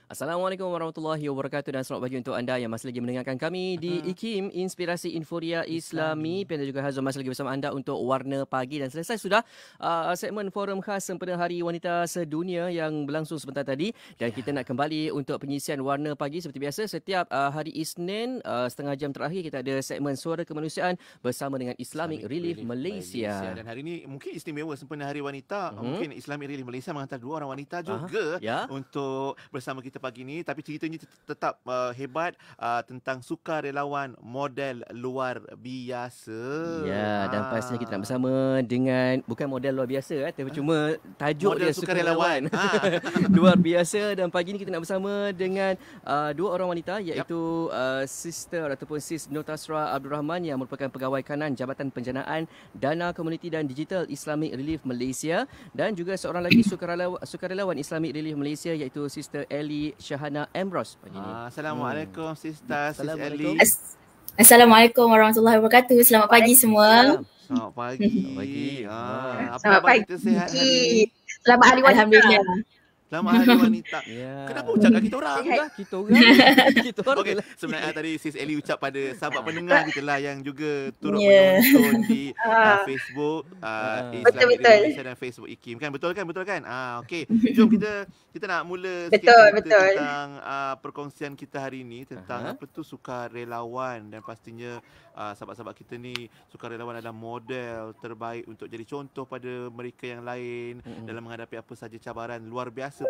Assalamualaikum warahmatullahi wabarakatuh dan selamat pagi untuk anda yang masih lagi mendengarkan kami di IKIM, Inspirasi Inforia Islami. Dan juga Hazwan masih lagi bersama anda untuk Warna Pagi. Dan selesai sudah segmen forum khas sempena Hari Wanita Sedunia yang berlangsung sebentar tadi. Dan kita nak kembali untuk pengisian Warna Pagi seperti biasa. Setiap hari Isnin, setengah jam terakhir kita ada segmen Suara Kemanusiaan bersama dengan Islamic Relief Malaysia. Dan hari ini mungkin istimewa sempena Hari Wanita. Mungkin Islamic Relief Malaysia menghantar dua orang wanita juga untuk bersama kita pagi ini, tapi ceritanya tetap hebat tentang sukarelawan model luar biasa. Ya, dan pastinya kita nak bersama dengan bukan model luar biasa tapi cuma tajuk model dia sukarelawan. Luar biasa. Dan pagi ini kita nak bersama dengan dua orang wanita iaitu Sister ataupun Sis Nur Tasra Abdul Rahman yang merupakan pegawai kanan Jabatan Penjanaan Dana Komuniti dan Digital Islamic Relief Malaysia, dan juga seorang lagi sukarelawan Islamic Relief Malaysia iaitu Sister Ellie Syahana Ambrose pagi ini. Assalamualaikum Sister Ellie. Assalamualaikum warahmatullahi wabarakatuh. Selamat pagi semua. Selamat pagi. Apa Selamat khabar kita sihat hari ini? Selamat Hari Wanita. Alhamdulillah. Selamat Hari Wanita. Kenapa ucapkan kita orang? Kita orang. Okey, sebenarnya tadi Sis Ellie ucap pada sahabat pendengar kita lah yang juga turut menonton di Facebook Islamic Malaysia dan Facebook IKIM kan. Betul kan? Okey. Jom kita nak mula sikit tentang perkongsian kita hari ini tentang apa tu sukarelawan, dan pastinya sahabat-sahabat kita ni sukarelawan adalah model terbaik untuk jadi contoh pada mereka yang lain dalam menghadapi apa saja cabaran. Luar biasa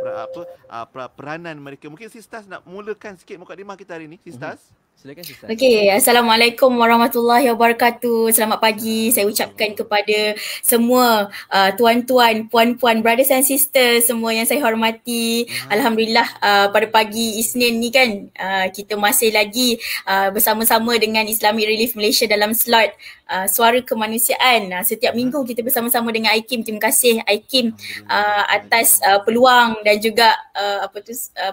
peranan mereka. Mungkin Sistas nak mulakan sikit mukadimah kita hari ini, Sistas. Silakan Sistas. Okey, Assalamualaikum warahmatullahi wabarakatuh. Selamat pagi saya ucapkan kepada semua tuan-tuan, puan-puan, brothers and sisters semua yang saya hormati. Alhamdulillah pada pagi Isnin ni kan kita masih lagi bersama-sama dengan Islamic Relief Malaysia dalam slot Suara Kemanusiaan. Setiap minggu kita bersama-sama dengan IKIM. Terima kasih IKIM atas peluang dan juga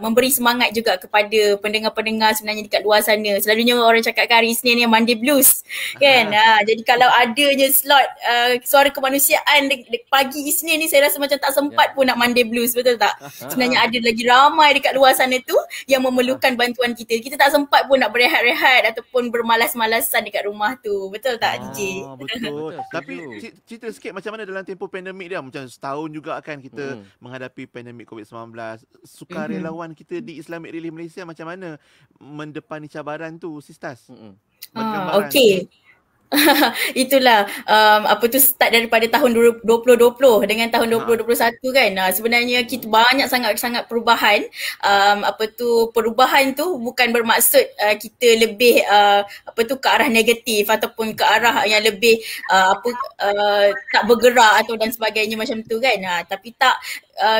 memberi semangat juga kepada pendengar-pendengar sebenarnya dekat luar sana. Selalunya orang cakap hari Isnin ni Monday Blues kan. Jadi kalau adanya slot Suara Kemanusiaan pagi Isnin ni, saya rasa macam tak sempat pun nak Monday Blues, betul tak? Sebenarnya ada lagi ramai dekat luar sana tu yang memerlukan bantuan kita. Kita tak sempat pun nak berehat-rehat ataupun bermalas-malasan dekat rumah tu. Betul tak DJ? Betul. Tapi cerita sikit macam mana dalam tempoh pandemik dia. Macam setahun juga kan kita menghadapi pandemik COVID-19. Sukarelawan kita di Islamic Relief Malaysia macam mana mendepani cabaran tu, Sistas? Okey. Itulah start daripada tahun 2020 dengan tahun 2021 kan. Sebenarnya kita banyak sangat perubahan. Perubahan tu bukan bermaksud kita lebih ke arah negatif ataupun ke arah yang lebih tak bergerak atau dan sebagainya macam tu kan. Tapi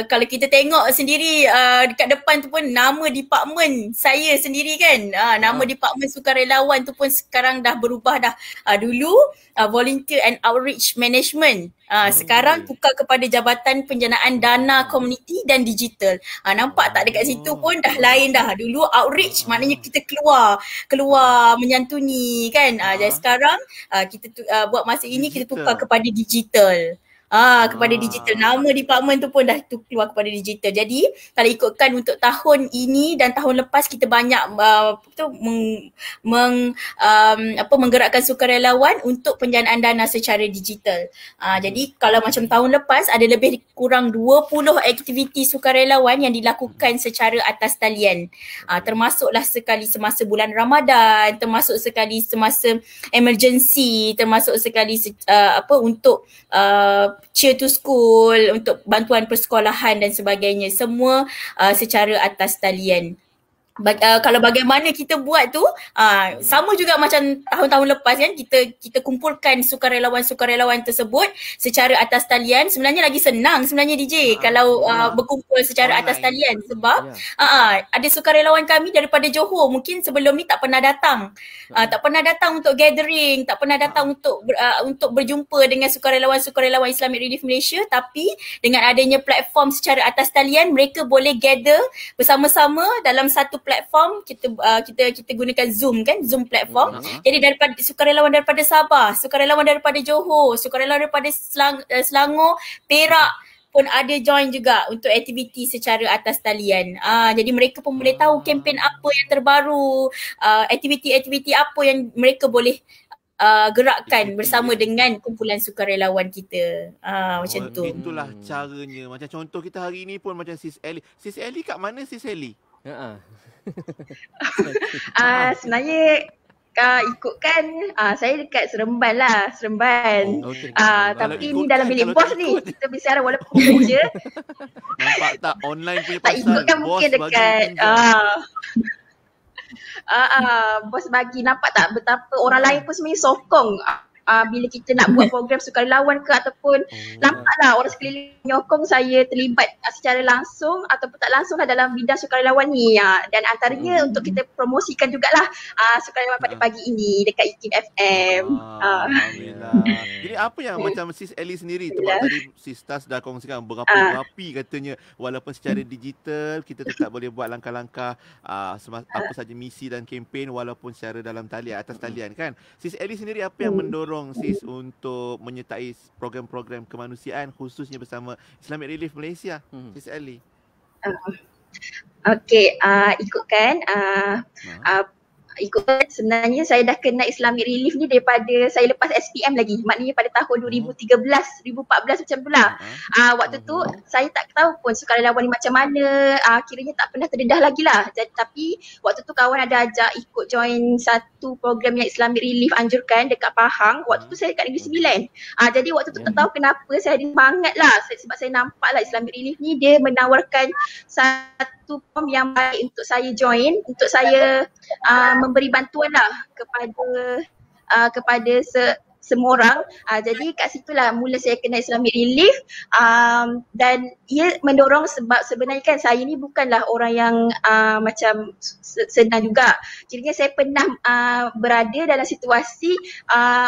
kalau kita tengok sendiri dekat depan tu pun nama department saya sendiri kan. Nama department sukarelawan tu pun sekarang dah berubah dah. Dulu Volunteer and Outreach Management. Sekarang tukar kepada Jabatan Penjanaan Dana Komuniti dan Digital. Nampak tak dekat situ pun dah lain dah. Dulu outreach maknanya kita keluar menyantuni kan. Jadi sekarang kita buat masa ini kita tukar kepada digital. Kepada digital. Nama department tu pun dah keluar kepada digital. Jadi kalau ikutkan untuk tahun ini dan tahun lepas kita banyak menggerakkan sukarelawan untuk penjanaan dana secara digital. Jadi kalau macam tahun lepas ada lebih kurang 20 aktiviti sukarelawan yang dilakukan secara atas talian. Termasuklah sekali semasa bulan Ramadan, termasuk sekali semasa emergency, termasuk sekali untuk cheer to school, untuk bantuan persekolahan dan sebagainya. Semua secara atas talian. Kalau bagaimana kita buat tu sama juga macam tahun-tahun lepas kan, kita kumpulkan sukarelawan-sukarelawan tersebut secara atas talian. Sebenarnya lagi senang sebenarnya DJ kalau berkumpul secara atas talian, sebab ada sukarelawan kami daripada Johor mungkin sebelum ni tak pernah datang. Tak pernah datang untuk gathering, tak pernah datang untuk berjumpa dengan sukarelawan-sukarelawan Islamic Relief Malaysia, tapi dengan adanya platform secara atas talian mereka boleh gather bersama-sama dalam satu platform. Kita gunakan Zoom kan, Zoom platform. Jadi daripada sukarelawan daripada Sabah, sukarelawan daripada Johor, sukarelawan daripada Selangor, Perak, pun ada join juga untuk aktiviti secara atas talian. Jadi mereka pun boleh tahu kempen apa yang terbaru, aktiviti-aktiviti apa yang mereka boleh gerakkan Ikuti, bersama dengan kumpulan sukarelawan kita. Macam tu. Itulah caranya. Macam contoh kita hari ni pun macam Sis Ellie. Sis Ellie kat mana Sis Ellie? Sebenarnya ikutkan saya dekat Seremban lah, Seremban. Tapi ni dalam bilik bos ni. Kita bicara walaupun rumah je. Nampak tak online punya tak pasal ikutkan bos mungkin bagi dekat pinjam. bos bagi, nampak tak betapa orang lain pun sebenarnya sokong bila kita nak buat program sukarelawan ke ataupun nampaklah orang sekeliling menyokong saya terlibat secara langsung ataupun tak langsung lah dalam bidang sukarelawan ni. Dan antaranya untuk kita promosikan jugalah sukarelawan pada pagi ini dekat IKIM FM. Alhamdulillah. Jadi apa yang macam Sis Ellie sendiri, sebab tadi Sis Tas dah kongsikan berapi-api katanya, walaupun secara digital kita tetap boleh buat langkah-langkah apa saja misi dan kempen walaupun secara dalam talian, atas talian kan. Sis Ellie sendiri apa yang mendorong Sis untuk menyertai program-program kemanusiaan khususnya bersama Islamic Relief Malaysia, Sis Ellie? Okey, ikutkan sebenarnya saya dah kenal Islamic Relief ni daripada saya lepas SPM lagi. Maknanya pada tahun 2013, 2014 macam tu lah. Waktu tu saya tak tahu pun sukarelawan ni macam mana, kiranya tak pernah terdedah lagi lah. Tapi waktu tu kawan ada ajak ikut join satu program yang Islamic Relief anjurkan dekat Pahang. Waktu tu saya dekat Negeri Sembilan. Jadi waktu tu tak tahu kenapa saya ada semangat lah, sebab saya nampak lah Islamic Relief ni dia menawarkan satu form yang baik untuk saya join, untuk saya memberi bantuan lah kepada semua orang. Jadi kat situlah mula saya kenal Islamic Relief, dan ia mendorong sebab sebenarnya kan saya ni bukanlah orang yang macam senang juga. Jadinya saya pernah berada dalam situasi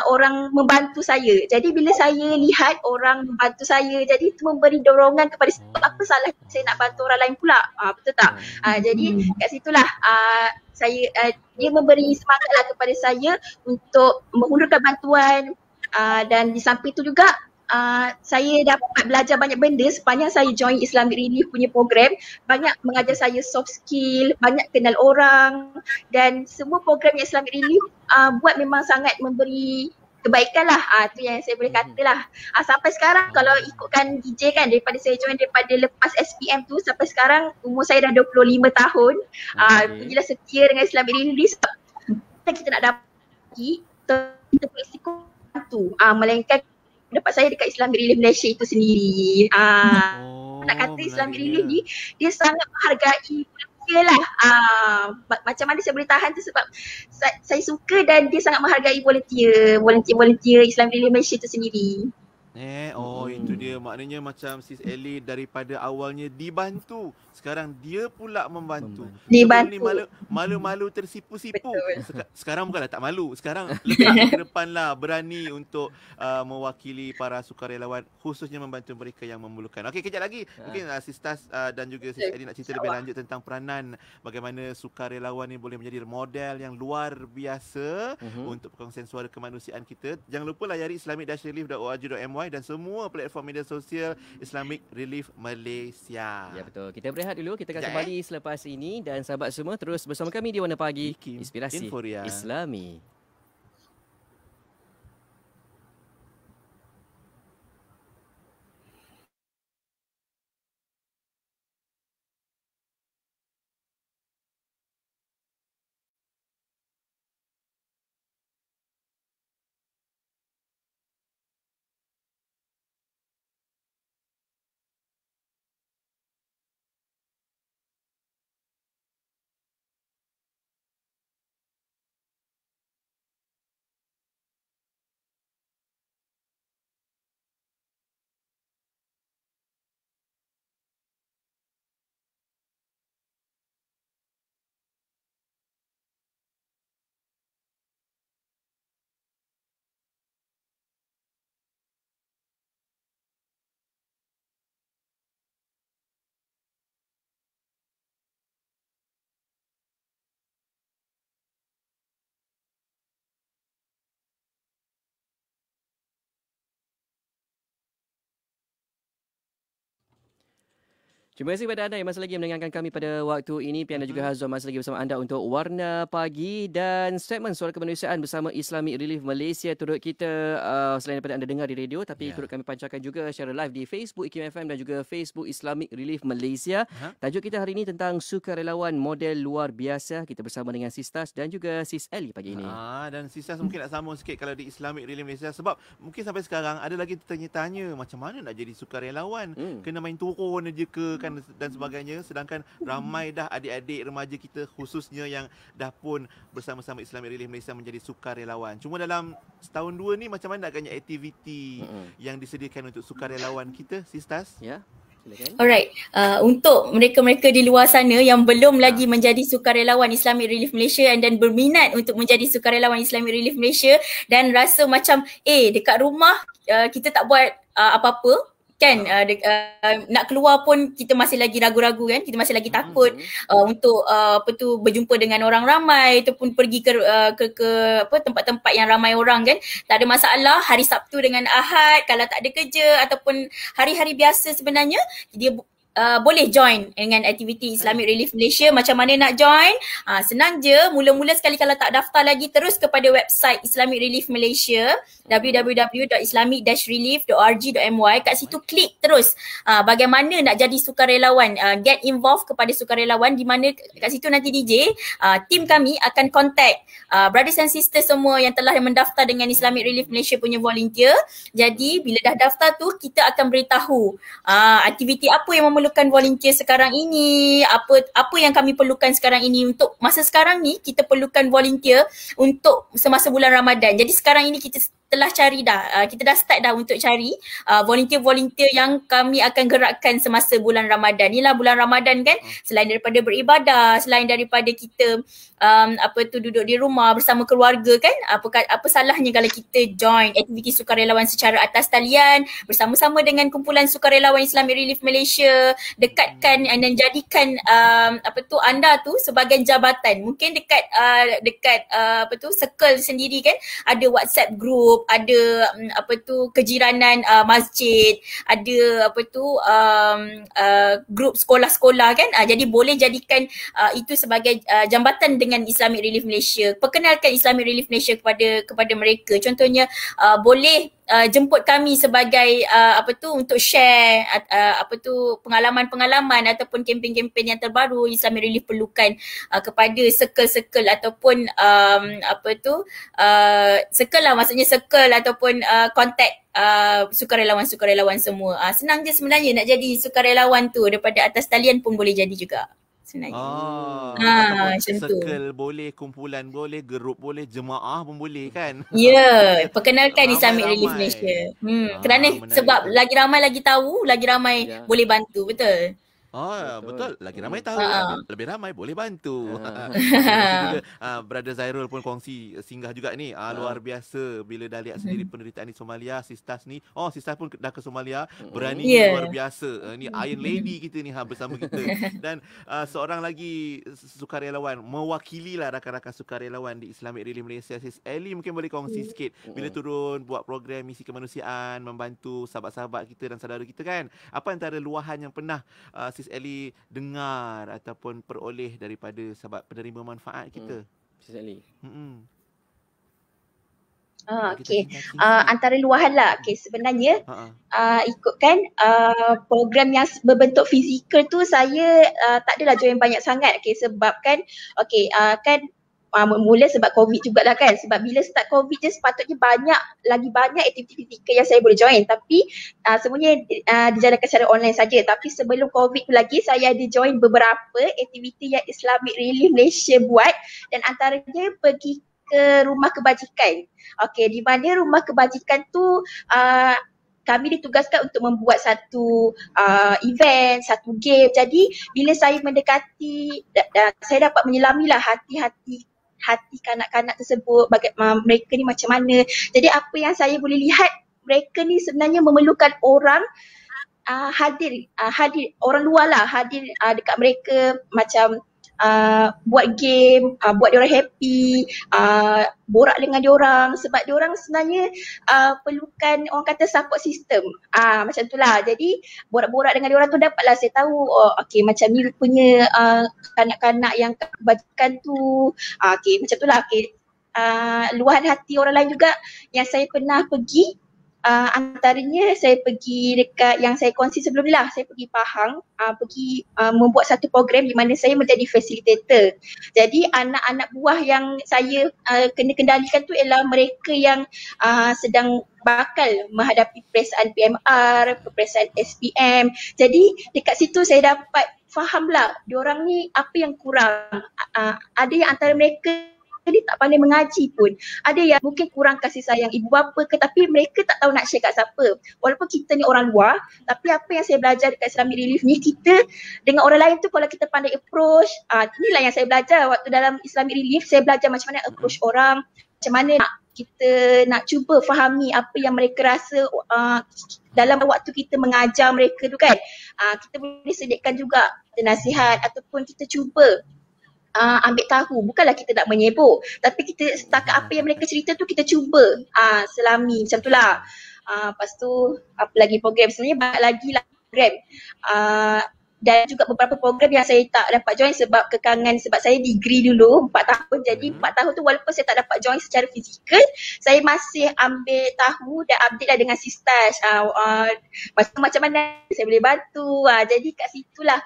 orang membantu saya. Jadi bila saya lihat orang membantu saya, jadi itu memberi dorongan kepada saya, apa salah saya nak bantu orang lain pula. Betul tak? Jadi kat situlah dia memberi semangat lah kepada saya untuk menghulurkan bantuan, dan di samping itu juga saya dapat belajar banyak benda sepanjang saya join Islamic Relief punya program. Banyak mengajar saya soft skill, banyak kenal orang, dan semua program yang Islamic Relief buat memang sangat memberi kebaikan lah. Itu yang saya boleh kata lah. Sampai sekarang kalau ikutkan DJ kan, daripada saya join daripada lepas SPM tu sampai sekarang umur saya dah 25 tahun. Bila setia dengan Islamic Relief, kita nak dapat lagi, kita boleh bantu. Melainkan dapat saya dekat Islamic Relief Malaysia itu sendiri. Nak kata Islamic Relief ni dia sangat menghargai volunteer lah. Macam mana saya boleh tahan tu sebab saya suka dan dia sangat menghargai volunteer Islamic Relief Malaysia itu sendiri. Itu dia, maknanya macam Sis Ellie daripada awalnya dibantu, sekarang dia pula membantu. Sebelum ni malu-malu tersipu-sipu. Sekarang bukanlah tak malu, sekarang lebih ke depan lah berani untuk mewakili para sukarelawan, khususnya membantu mereka yang memerlukan. Okey, kejap lagi mungkin Sis Tas dan juga Sis Ellie nak cerita lebih lanjut tentang peranan bagaimana sukarelawan ni boleh menjadi model yang luar biasa untuk perkongsian suara kemanusiaan kita. Jangan lupa layari islamic-relief.org.my dan semua platform media sosial Islamic Relief Malaysia. Ya, betul. Kita berehat dulu. Kita akan kembali selepas ini. Dan sahabat semua terus bersama kami di Warna Pagi, Inspirasi Islami. Terima kasih kepada anda yang masih lagi mendengarkan kami pada waktu ini. Pian dan juga Hazwan masih lagi bersama anda untuk Warna Pagi dan segmen Suara Kemanusiaan bersama Islamic Relief Malaysia. Turut kita selain daripada anda dengar di radio, tapi turut kami pancarkan juga secara live di Facebook IKIM FM dan juga Facebook Islamic Relief Malaysia. Tajuk kita hari ini tentang sukarelawan model luar biasa. Kita bersama dengan Sistas dan juga Sis Ellie pagi ini. Dan Sistas mungkin nak sambung sikit kalau di Islamic Relief Malaysia, sebab mungkin sampai sekarang ada lagi tanya-tanya macam mana nak jadi sukarelawan. Kena main turun aja ke dan sebagainya, sedangkan ramai dah adik-adik remaja kita khususnya yang dah pun bersama-sama Islamic Relief Malaysia menjadi sukarelawan. Cuma dalam setahun dua ni macam mana agaknya aktiviti yang disediakan untuk sukarelawan kita, Sistas? Ya. Alright, untuk mereka-mereka di luar sana yang belum lagi menjadi sukarelawan Islamic Relief Malaysia dan berminat untuk menjadi sukarelawan Islamic Relief Malaysia dan rasa macam dekat rumah kita tak buat apa-apa kan, nak keluar pun kita masih lagi ragu-ragu kan, kita masih lagi takut untuk berjumpa dengan orang ramai ataupun pergi ke tempat-tempat yang ramai orang kan. Tak ada masalah hari Sabtu dengan Ahad kalau tak ada kerja ataupun hari-hari biasa sebenarnya dia boleh join dengan aktiviti Islamic Relief Malaysia. Macam mana nak join? Senang je. Mula-mula sekali kalau tak daftar lagi, terus kepada website Islamic Relief Malaysia, www.islamic-relief.org.my. Kat situ klik terus bagaimana nak jadi sukarelawan, get involved kepada sukarelawan, di mana kat situ nanti DJ tim kami akan contact brothers and sisters semua yang telah mendaftar dengan Islamic Relief Malaysia punya volunteer. Jadi bila dah daftar tu, kita akan beritahu aktiviti apa yang memerlukan volunteer sekarang ini, apa yang kami perlukan sekarang ini. Untuk masa sekarang ni kita perlukan volunteer untuk semasa bulan Ramadan. Jadi sekarang ini kita telah cari dah, kita dah start dah untuk cari volunteer-volunteer yang kami akan gerakkan semasa bulan Ramadan. Inilah bulan Ramadan kan, selain daripada beribadah, selain daripada kita duduk di rumah bersama keluarga kan, apa salahnya kalau kita join aktiviti sukarelawan secara atas talian bersama-sama dengan kumpulan sukarelawan Islamic Relief Malaysia. Dekatkan dan jadikan anda tu sebagai jabatan. Mungkin dekat circle sendiri kan, ada WhatsApp group, ada kejiranan masjid, ada grup sekolah-sekolah kan. Jadi boleh jadikan itu sebagai jambatan dengan Islamic Relief Malaysia. Perkenalkan Islamic Relief Malaysia kepada mereka. Contohnya boleh jemput kami sebagai untuk share pengalaman-pengalaman ataupun kempen-kempen yang terbaru Islamic Relief perlukan kepada circle-circle ataupun circle lah, maksudnya circle ataupun kontak sukarelawan-sukarelawan semua. Senang je sebenarnya nak jadi sukarelawan tu, daripada atas talian pun boleh jadi juga sebenarnya. Macam tu. Circle boleh, kumpulan boleh, grup boleh, jemaah pun boleh kan? Ya, perkenalkan Islamic Relief Malaysia. Kerana sebab lagi ramai lagi tahu, lagi ramai boleh bantu, betul? Betul. Lagi ramai tahu, lebih ramai boleh bantu. Brother Zairul pun kongsi singgah juga ni. Luar biasa bila dah lihat sendiri penderitaan di Somalia. Sistas ni, Sistas pun dah ke Somalia. Berani luar biasa. Ni Iron Lady kita ni bersama kita. Dan seorang lagi sukarelawan, mewakililah rakan-rakan sukarelawan di Islamic Relief Malaysia. Sis Ellie mungkin boleh kongsi sikit bila turun buat program misi kemanusiaan, membantu sahabat-sahabat kita dan saudara kita kan. Apa antara luahan yang pernah Sis Ellie dengar ataupun peroleh daripada sahabat penerima manfaat kita? Sis Ellie. Antara luahan lah. Sebenarnya ikutkan program yang berbentuk fizikal tu saya tak adalah join banyak sangat. Sebab kan mula sebab COVID jugalah kan. Sebab bila start COVID je sepatutnya lagi banyak aktiviti fizikal yang saya boleh join. Tapi semuanya dijalankan secara online saja. Tapi sebelum COVID tu lagi, saya ada join beberapa aktiviti yang Islamic Relief Malaysia buat. Dan antaranya pergi ke rumah kebajikan. Di mana rumah kebajikan tu kami ditugaskan untuk membuat satu event, satu game. Jadi bila saya mendekati, saya dapat menyelamilah hati kanak-kanak tersebut, bagaimana mereka ni macam mana. Jadi apa yang saya boleh lihat, mereka ni sebenarnya memerlukan orang hadir orang luar lah, hadir dekat mereka, macam buat game, buat diorang happy, borak dengan diorang sebab diorang sebenarnya perlukan orang kata support system. Macam itulah. Jadi borak-borak dengan diorang tu dapatlah saya tahu okey macam ni rupanya kanak-kanak yang kebajikan tu. Okey macam itulah. Okey. Luahan hati orang lain juga yang saya pernah pergi. Antaranya saya pergi dekat yang saya kongsi sebelum ni lah, saya pergi Pahang, pergi membuat satu program di mana saya menjadi facilitator. Jadi anak-anak buah yang saya kena kendalikan tu ialah mereka yang sedang bakal menghadapi peperiksaan PMR, peperiksaan SPM. Jadi dekat situ saya dapat fahamlah diorang ni apa yang kurang. Ada yang antara mereka dia tak pandai mengaji pun. Ada yang mungkin kurang kasih sayang ibu bapa ke, tapi mereka tak tahu nak share kat siapa. Walaupun kita ni orang luar, tapi apa yang saya belajar dekat Islamic Relief ni, kita dengan orang lain tu kalau kita pandai approach, inilah yang saya belajar waktu dalam Islamic Relief. Saya belajar macam mana approach orang, macam mana kita nak cuba fahami apa yang mereka rasa dalam waktu kita mengajar mereka tu kan. Kita boleh sediakan juga nasihat ataupun kita cuba ambil tahu, bukanlah kita nak menyebut, tapi kita setakat apa yang mereka cerita tu kita cuba selami macam tu lah. Lepas tu apa lagi program, sebenarnya banyak lagi lah program dan juga beberapa program yang saya tak dapat join sebab kekangan, sebab saya degree dulu 4 tahun. Jadi 4 tahun tu walaupun saya tak dapat join secara fizikal, saya masih ambil tahu dan update lah dengan Sistaj macam mana saya boleh bantu. Jadi kat situlah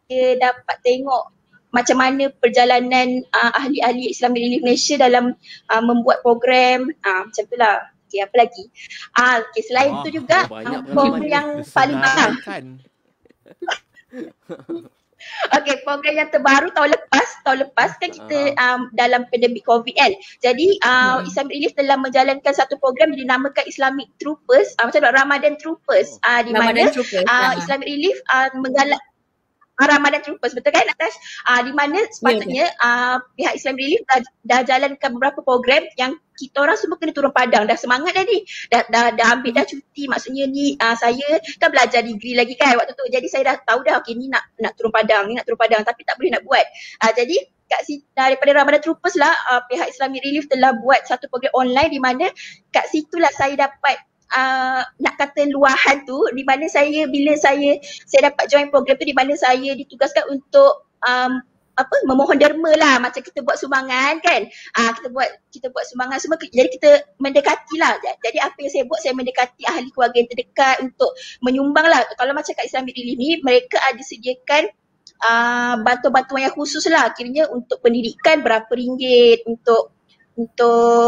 saya dapat tengok macam mana perjalanan ahli-ahli Islamic Relief Malaysia dalam membuat program. Macam tu lah. Okay, apa lagi? Okay, selain tu juga program yang paling mahal. Okay, program yang terbaru tahun lepas kan kita dalam pandemik COVID kan. Jadi Islamic Relief telah menjalankan satu program yang dinamakan Islamic Troopers, macam tu Ramadan Troopers, di mana Islamic Relief menggalak Ramadan Troopers, betul kan Natasha? Di mana sepatutnya pihak Islam Relief dah jalankan beberapa program yang kita orang semua kena turun padang. Dah semangat dah ni. Dah ambil dah cuti. Maksudnya ni saya kan belajar degree lagi kan waktu tu. Jadi saya dah tahu dah okey ni nak turun padang, tapi tak boleh nak buat. Jadi kat situ daripada Ramadan Troopers lah pihak Islamic Relief telah buat satu program online di mana kat situlah saya dapat nak kata luahan tu, di mana bila saya dapat join program tu, di mana saya ditugaskan untuk memohon derma lah, macam kita buat sumbangan kan. Kita buat sumbangan semua, jadi kita mendekati lah. Jadi apa yang saya buat, saya mendekati ahli keluarga yang terdekat untuk menyumbang lah. Kalau macam kat Islamic Relief ni, mereka ada sediakan bantuan-bantuan yang khusus lah, kiranya untuk pendidikan berapa ringgit, untuk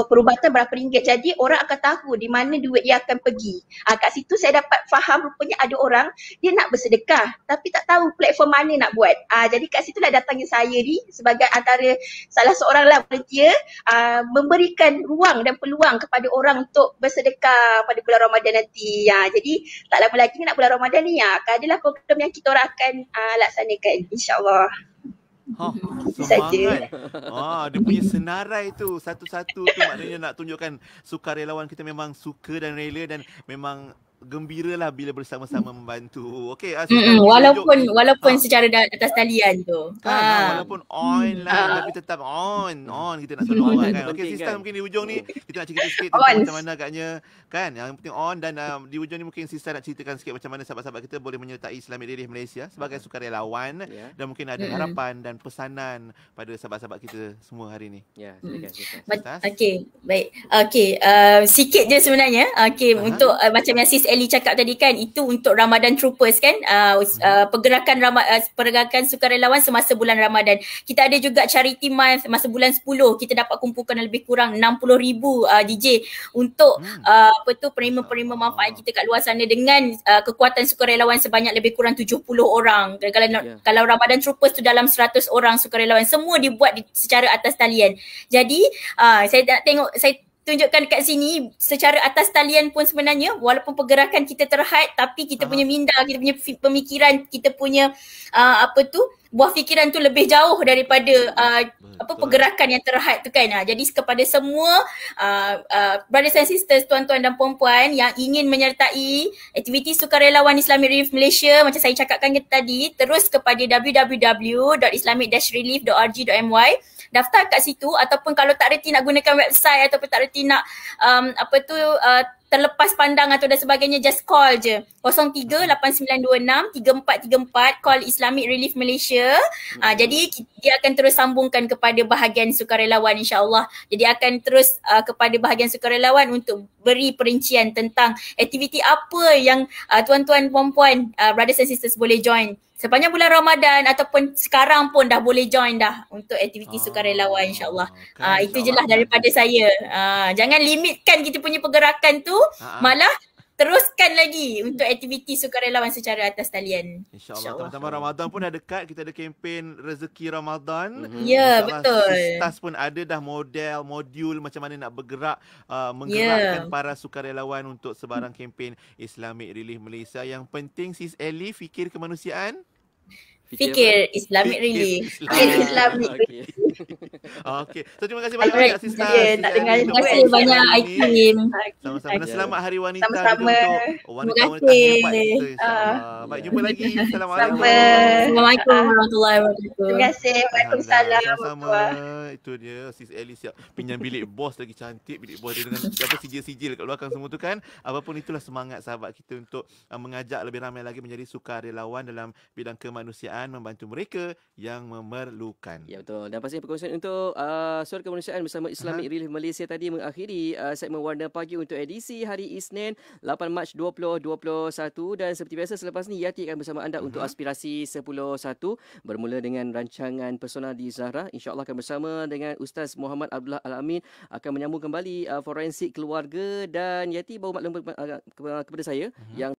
perubatan berapa ringgit. Jadi orang akan tahu di mana duit dia akan pergi. Kat situ saya dapat faham rupanya ada orang dia nak bersedekah tapi tak tahu platform mana nak buat. Jadi kat situlah datangnya saya ni sebagai antara salah seorang lah volunteer, memberikan ruang dan peluang kepada orang untuk bersedekah pada bulan Ramadan nanti. Jadi tak lama lagi nak bulan Ramadan ni adalah program yang kita orang akan laksanakan, insya-Allah. Semangat. Dia punya senarai tu satu-satu tu maknanya nak tunjukkan sukarelawan kita memang suka dan rela dan memang gembiralah bila bersama-sama membantu. Okey, walaupun secara atas talian tu. Walaupun online tapi tetap on kita nak tolong orang kan. Okey, sistem mungkin di ujung ni kita nak cerita sikit tentang macam mana agaknya kan. Yang penting on dan di ujung ni mungkin Sista nak ceritakan sikit macam mana sahabat-sahabat kita boleh menyertai Islamic Relief Malaysia sebagai sukarelawan dan mungkin ada harapan dan pesanan pada sahabat-sahabat kita semua hari ni. Ya, silakan Sista. Okey, baik. Okey, sikit je sebenarnya. Okey, untuk macam yang Sis Ellie cakap tadi kan, itu untuk Ramadan Troopers kan, pergerakan sukarelawan semasa bulan Ramadan. Kita ada juga charity month masa bulan 10, kita dapat kumpulkan lebih kurang 60,000 DJ untuk penerima-penerima manfaat kita kat luar sana dengan kekuatan sukarelawan sebanyak lebih kurang 70 orang. Kalau Ramadan Troopers tu dalam 100 orang sukarelawan, semua dibuat secara atas talian. Jadi saya nak tengok, saya tunjukkan kat sini secara atas talian pun sebenarnya walaupun pergerakan kita terhad tapi kita punya minda, kita punya pemikiran, kita punya buah fikiran tu lebih jauh daripada pergerakan yang terhad tu kan. Jadi kepada semua brothers and sisters, tuan-tuan dan puan-puan yang ingin menyertai aktiviti sukarelawan Islamic Relief Malaysia macam saya cakapkan tadi, terus kepada www.islamic-relief.org.my, daftar kat situ, ataupun kalau tak reti nak gunakan website ataupun tak reti nak terlepas pandang atau dan sebagainya, just call je 03-8926-3434, call Islamic Relief Malaysia. Jadi dia akan terus sambungkan kepada bahagian sukarelawan, insyaAllah. Jadi akan terus kepada bahagian sukarelawan untuk beri perincian tentang aktiviti apa yang tuan-tuan, puan-puan, brothers and sisters boleh join sepanjang bulan Ramadan ataupun sekarang pun dah boleh join dah untuk aktiviti sukarelawan, insyaAllah. Itu je lah daripada saya. Jangan limitkan kita punya pergerakan tu, malah teruskan lagi untuk aktiviti sukarelawan secara atas talian. InsyaAllah. Teman-teman, Ramadan pun dah dekat. Kita ada kempen Rezeki Ramadan. Ya, betul. Sistas pun ada dah modul macam mana nak bergerak, menggerakkan para sukarelawan untuk sebarang kempen Islamic Relief Malaysia. Yang penting Sis Ellie fikir kemanusiaan. Fikir Islamic Relief. Fikir Islamic. Okey. So terima kasih banyak Sister. Terima kasih banyak Aikim. Sama-sama. Dan selamat Hari Wanita Sama-sama. untuk wanita-wanita hebat kita, insyaAllah. Baik, jumpa lagi. Assalamualaikum. Assalamualaikum warahmatullahi wabarakatuh. Terima kasih. Waalaikumsalam. Sama-sama. Itu dia Sis Ellie siap pinjam bilik bos lagi cantik, bilik bos dia dengan sijil-sijil kat belakang semua tu kan. Apapun itulah semangat sahabat kita untuk mengajak lebih ramai lagi menjadi sukarelawan dalam bidang kemanusiaan, membantu mereka yang memerlukan. Ya, betul. Dan pastinya perkongsian untuk Suara Kemanusiaan bersama Islamic Relief Malaysia tadi mengakhiri segmen Warna Pagi untuk edisi hari Isnin 8 Mac 2021. Dan seperti biasa selepas ni Yati akan bersama anda untuk Aspirasi 10.1 bermula dengan rancangan Persona di Zahra. InsyaAllah akan bersama dengan Ustaz Muhammad Abdullah Al-Amin akan menyambung kembali forensik keluarga. Dan Yati baru maklum kepada saya yang